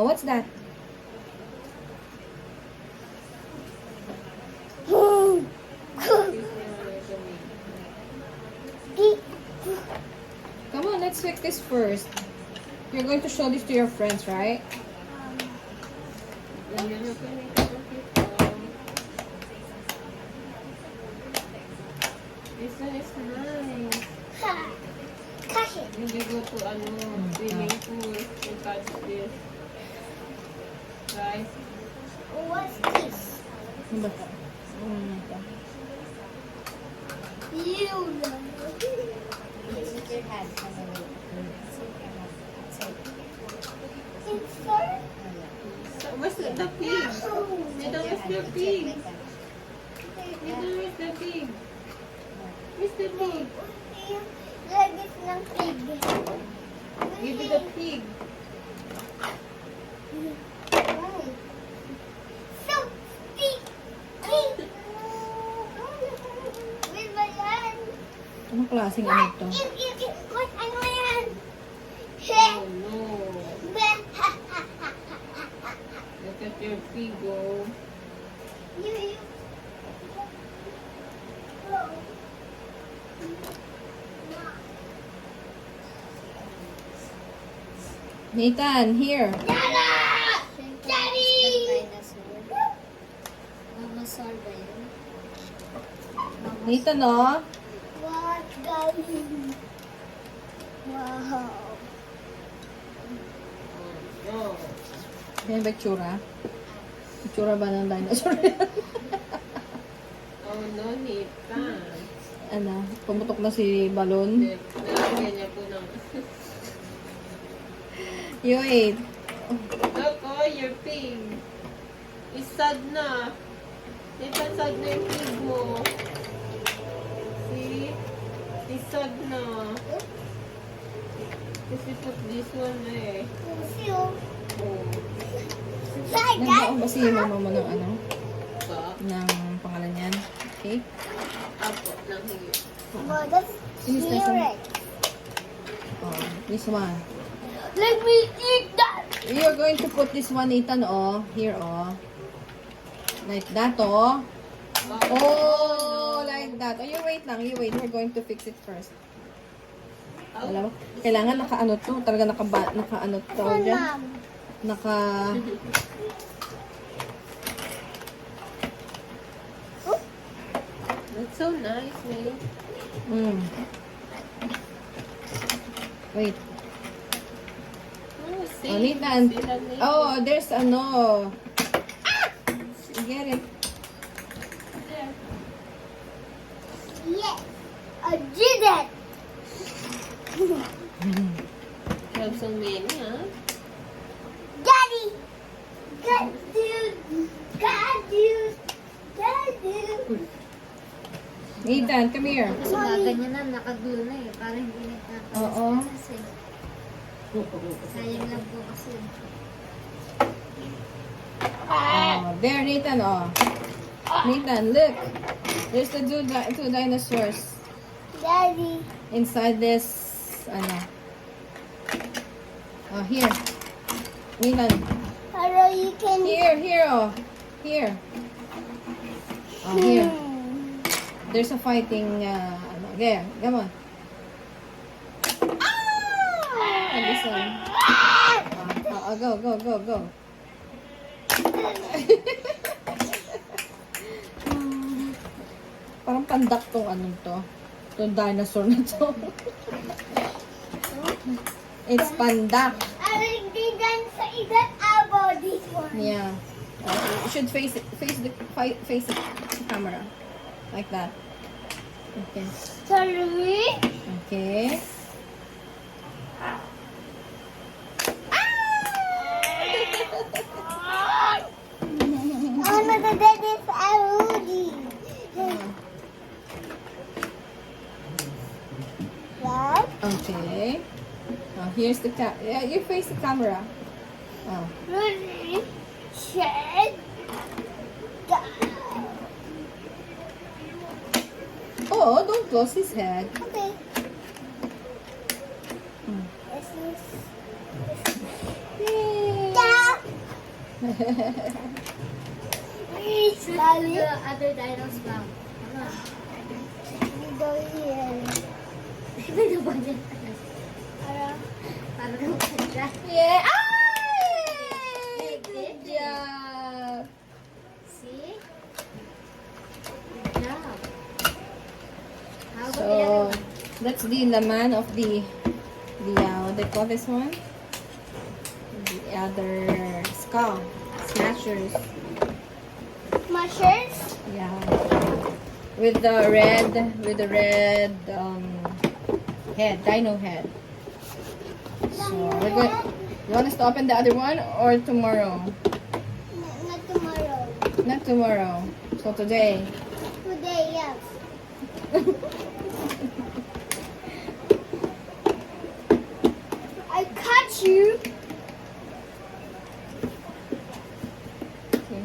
Oh, what's that? Come on, let's fix this first. You're going to show this to your friends, right? This one is nice. Kasi. Hindi go to swimming pool to touch this. Right? What's this? Ano ba ito? Ito. You know. It's for Where's the pig? Nito, where's the pig? Nito, where's the pig? Where's the pig? lagis ng pig. Give me the pig. So sticky. Wait ba yan? Anong klaseng ano ito? What? Ano yan? Oh no. Look at your pig, oh. You. Nathan, here. Daddy! Dinosaur ba yun? Nathan, oh. What, Daddy? Wow. Oh. Yan ba itsura? Itsura ba ng dinosaur? Oh no, Nita. Ano? Pumutok na si Balon. Nalagyan niya po ng... You wait. Look, oh, your pig. It's sad na. Nita, sad na yung pig mo. See? It's sad na. Kasi put this one eh. See you. Oh. Hi, Dad. Nagbaon ba si mama mo ng ano? Ba? Ng pangalan niyan? Okay? Apo, nang higit. Oh, that's Yes, that's carrot. Oh, this one. Let me eat that. You're going to put this one, Nathan, oh. Here, oh. Like that, oh. Oh, like that. Oh, you wait lang. You wait. We're going to fix it first. Alam mo? Kailangan naka-ano to. Talaga naka-ano to. Dyan. Mom. Naka... That's so nice, man. Wait. Oh, see? Oh, Nathan. Sila na yun. Oh, there's ano. Get it. There. Yes, I did it. You have so many, huh? Daddy. God, dude. God, dude. God, dude. Nathan, come here. Kasi mga ganyan na, nakagulo na eh. Para hindi nagtataas. Oo. Kasi, sayang lang po kasi. Oh, there, Nathan, oh. Nathan, look. There's the two dinosaurs Daddy. inside this, ano. Oh, here. Nathan. Hello, you can. Here, oh. Here. Oh, here. There's a fighting, ano. There, come on. Ah, this one. Go. Parang pandak tong anong to. Tong dinosaur na to. It's pandak. I think they dance that about this one. Yeah. You should face the camera. Like that. Okay. Sorry. Okay. Oh my God, that is a Rudy. What? Okay. Here's the yeah, you face the camera. Oh. Rudy. Shed. Oh, don't close his head. Okay. Hmm. This is. Yay. Dad. Please, Shoot Daddy. the other dinos mouth. Ano? We go here. Ano ba yan? Para. Parang maganda. Yeah! Ay! Good job! See? Good job. How about the other So, one? that's the laman of the what they call this one? The other skull. Smashers. Mushers. Yeah. With the red head, dino head. So, we're going, you want us to open the other one or tomorrow? Not tomorrow. Not tomorrow. So, today. Today, yes. I catch you. Okay.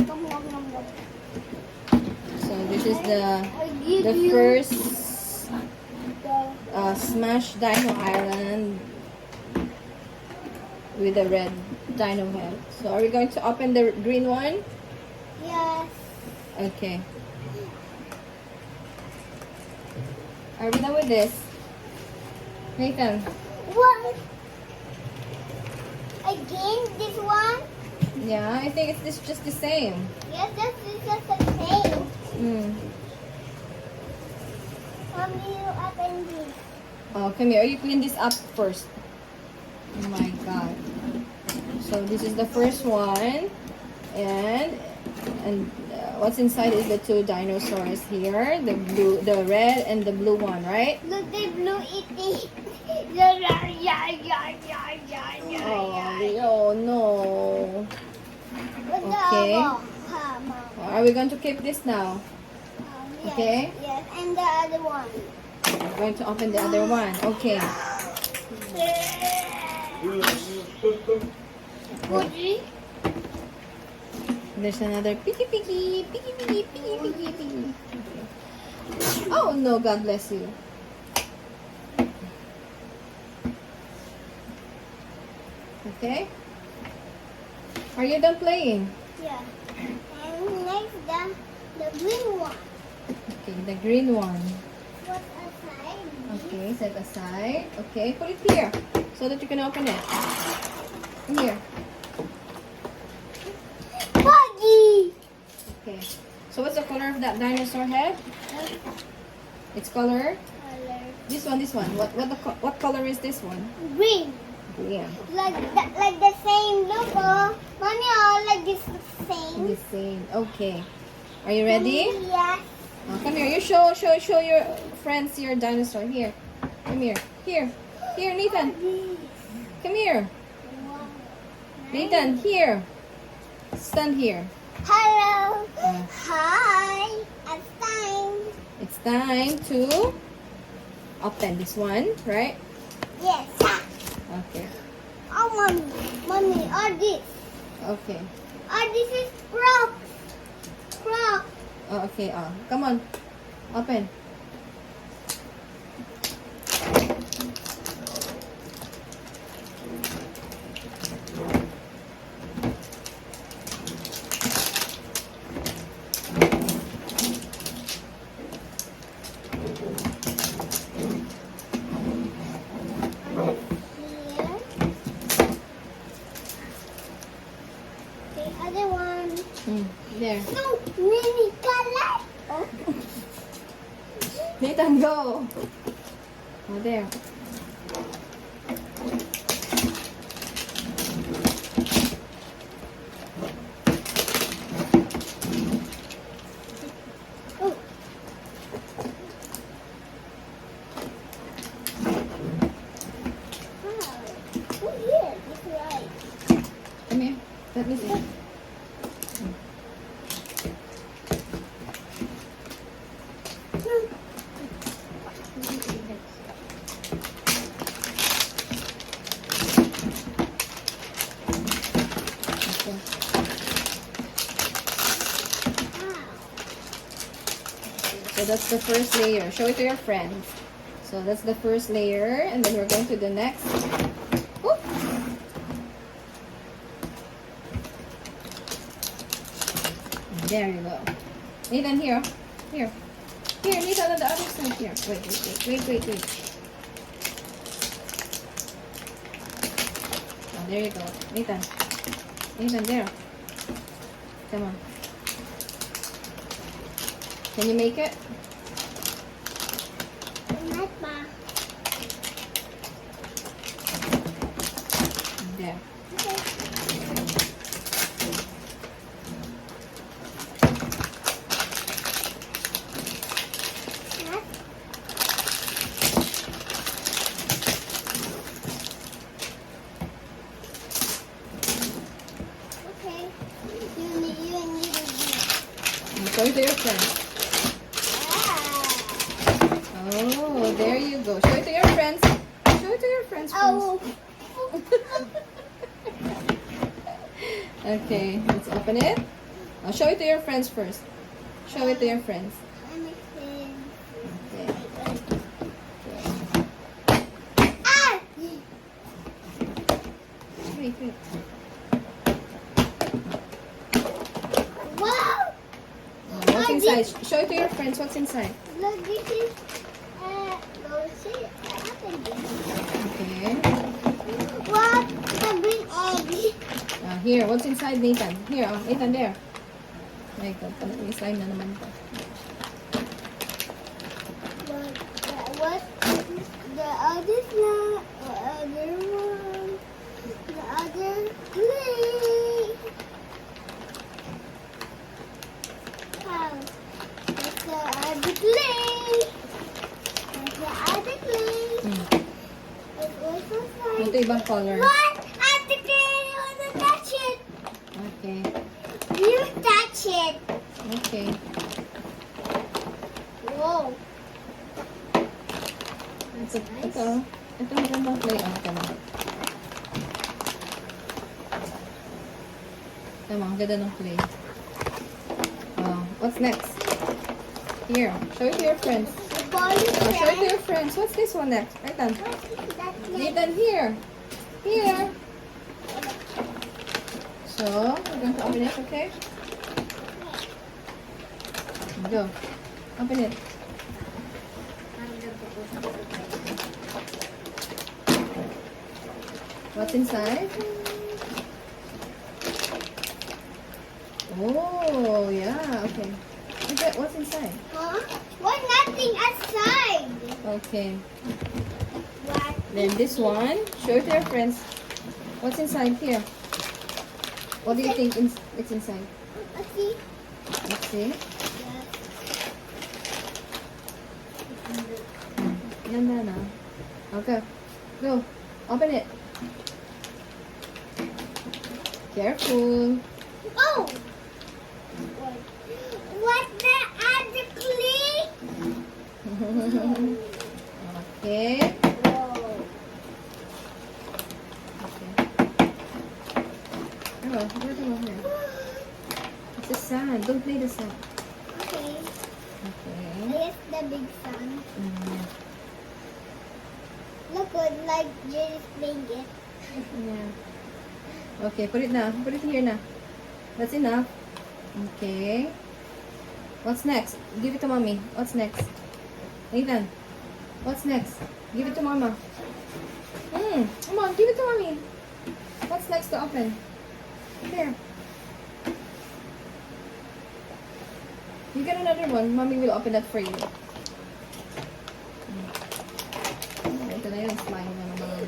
Nom, nom, nom, nom. So, this is I give the you first the Smash Dino Island with the red dino head. So, are we going to open the green one? yes. Okay. Are we done with this? Nathan? What? Again, this one? Yeah, I think it's just the same. Yes, this is just the same. Mm. Mommy, you open this. Oh, come here. You clean this up first. Oh my god. So this is the first one, and what's inside is the two dinosaurs here, the red and the blue one, right? Look, the blue eating. Yeah, yeah, yeah, yeah, yeah, yeah, yeah. Oh no. What's the Okay. other? Ha, Mom. Are we going to keep this now? Yes, Okay. Yes, and the other one. We're going to open the other one. Okay. Woody? There's another piggy. Okay. Oh no, God bless you. Okay. Are you done playing? Yeah. And next, the green one. Okay, the green one. What's aside? Okay, set aside. Okay, put it here so that you can open it. Here. Buggy! Okay. So what's the color of that dinosaur head? Its color? Color. This one. What color is this one? Green. Green. Like the same look, oh. Mommy, oh, like this same. The same. Okay. Are you ready? Yes. Oh, come here. You show your friends your dinosaur. Here. Come here. Here, Nathan. Come here. Nathan, here. Stand here. Hello. Uh. Hi. It's time. It's time to open this one, right? Yes. Okay. Oh, mommy, all this. Okay. Oh, this is Crocs. Crocs. Oh, okay. Oh, come on. Open. Here. The other one. There. So many colors. Oh. Nathan, go. Oh, there. Oh. Oh, here. It's right. Come here. Let me see. Okay. So that's the first layer. Show it to your friends. So that's the first layer, and then we're going to the next. Oop. There you go. Nathan, here. Here. Here, Nathan, on the other side. Here. Wait. Oh, there you go. Nathan. Nathan, there. Come on. Can you make it? Not pa. There. Not. Okay. You need to do. Show it to your friends. Oh, there you go. Show it to your friends. Show it to your friends first. Oh. Okay, let's open it. I'll show it to your friends first. Show it to your friends. I'm excited. Okay. Ah! Wait. Wow! What's inside? Show it to your friends. What's inside? Look, this is go see what happened. Okay. What? The green egg. Here, what's inside, Nathan? Here, Nathan, there. My God, may slime na naman to. What? The other one. The other clay. How? That's the other clay. That's the other clay. It's also fine. Ito ibang color. What? Other clay. I want to touch it. Okay. You touch it. Okay. Whoa. Ito magandang play. Tama. Ang ganda ng play. What's next? Here, show it to your friends. The ball is Show it to red. your friends. What's this one next? Nathan. That's red. Nathan, here. Here. So, we're going to open it, okay? Go. Open it. What's inside? Oh, yeah, okay. What's inside? Huh? What? Nothing outside. Okay. What? Then this one, show it to your friends. What's inside here? What do you think it's inside? Let's see. Let's see. Ganda na. Okay. Go. Open it. Careful. Oh! What the other clay? Okay. Whoa. Okay. Oh, where do I here? It's the sand. Don't play the sand. Okay. Okay. Here's the big sun. Mm, Look good, like Jerry's playing it. yeah. Okay, put it na. Put it here na. That's enough. Okay. What's next? Give it to mommy. What's next? Nathan. What's next? Give it to mama. Come on, give it to mommy. What's next to open? There. You get another one. Mommy will open that for you. Ito na yun. Slime na naman.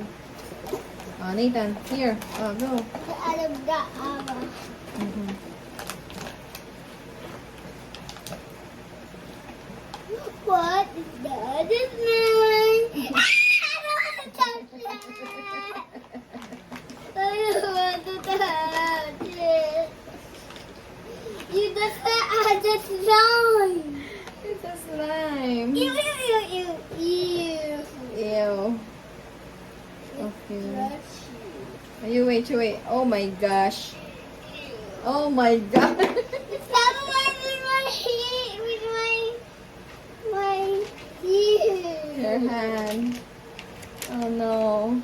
Nathan, here. Go. The other got Mhm. What is the other one? I don't want to touch it. I don't want to touch it. You just said I just slime. It's a slime. Ew, ew, ew, ew, ew. Ew. Okay. Brushy. You wait. Oh my gosh. Oh my god. Stop with my heat, with my ear. Your hand. Oh no.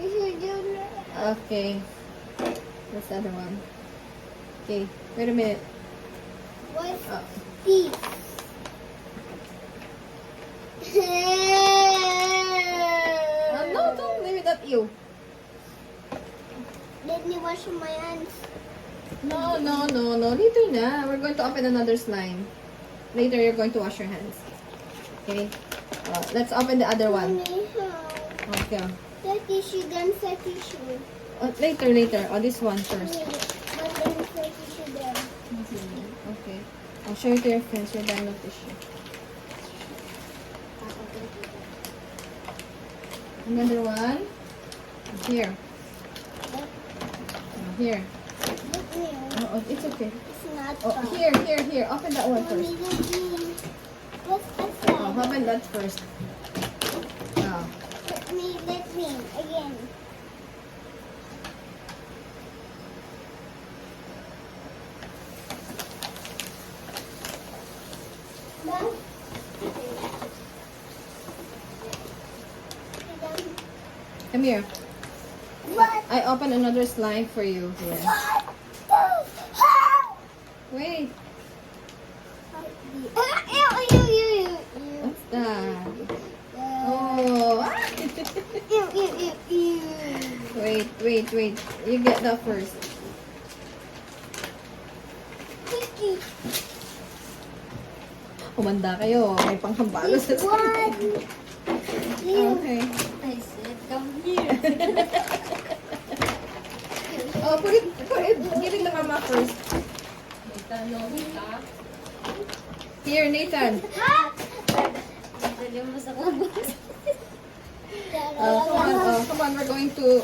You should do that. Okay. What's the other one? Okay, wait a minute. What's Oh. this? No, don't leave it at you. Let me wash my hands. No. Later na. We're going to open another slime. Later, you're going to wash your hands. Okay? Let's open the other one. Mommy, how? Okay. That tissue, then the tissue. Later. Oh, this one first. But then the tissue there. Okay. I'll show you to your friends your dino tissue. Another one. Here. Here. Look me. Oh, it's okay. It's not Oh, fun. here. Open that one Mommy, first. look me. What's that Oh, slime? open that first. Oh. Let me, again. Done? Done? Come here. What? I open another slime for you here. What? How? Wait. Ew. What's that? Oh. Oh. Ew. Wait. You get that first. Kumanda kayo. May panghambalo sa This one. Ew. Okay. I said, come here. Oh, put it. Give it to mama first. Here, Nathan. Dali mo sa kabos. Come on. We're going to